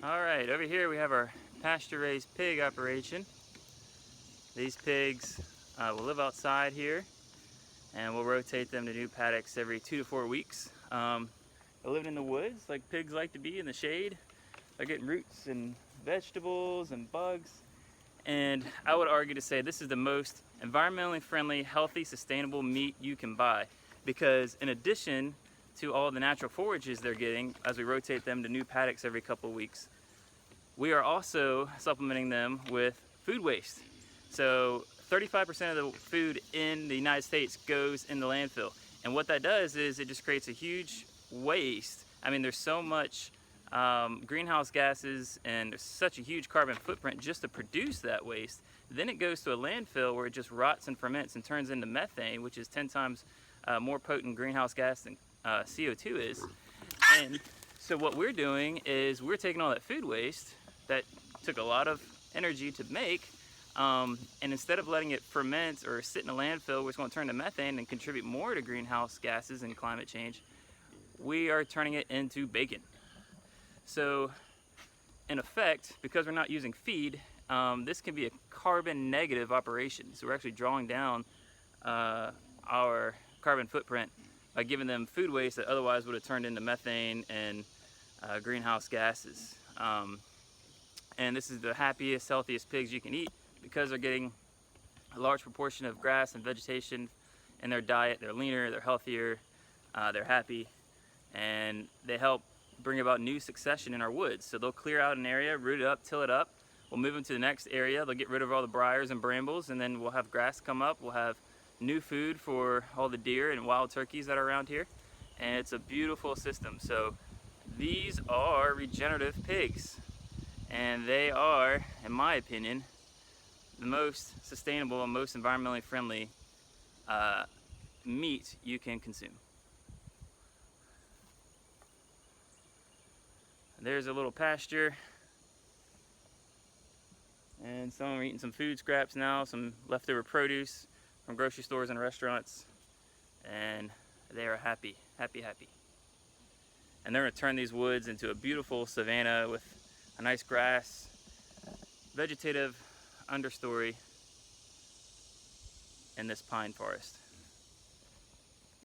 All right, over here we have our pasture-raised pig operation. These pigs will live outside here, and we'll rotate them to new paddocks every 2 to 4 weeks. They're living in the woods like pigs like to be, in the shade. They're getting roots and vegetables and bugs. And I would argue to say this is the most environmentally friendly, healthy, sustainable meat you can buy, because in addition to all the natural forages they're getting as we rotate them to new paddocks every couple of weeks, we are also supplementing them with food waste. So 35% of the food in the United States goes in the landfill. And what that does is it just creates a huge waste. I mean, there's so much greenhouse gases, and there's such a huge carbon footprint just to produce that waste. Then it goes to a landfill where it just rots and ferments and turns into methane, which is 10 times more potent greenhouse gas than CO2 is. And so what we're doing is we're taking all that food waste that took a lot of energy to make, and instead of letting it ferment or sit in a landfill where it's going to turn to methane and contribute more to greenhouse gases and climate change, we are turning it into bacon. So in effect, because we're not using feed, this can be a carbon negative operation. So we're actually drawing down our carbon footprint by giving them food waste that otherwise would have turned into methane and greenhouse gases. And this is the happiest, healthiest pigs you can eat because they're getting a large proportion of grass and vegetation in their diet. They're leaner, they're healthier, they're happy, and they help bring about new succession in our woods. So they'll clear out an area, root it up, till it up. We'll move them to the next area. They'll get rid of all the briars and brambles, and then we'll have grass come up. We'll have new food for all the deer and wild turkeys that are around here. And it's a beautiful system. So these are regenerative pigs, and they are, in my opinion, the most sustainable and most environmentally friendly meat you can consume. There's a little pasture, and some are eating some food scraps now, some leftover produce from grocery stores and restaurants, and they are happy, happy, happy. And they're going to turn these woods into a beautiful savanna with a nice grass, vegetative understory in this pine forest.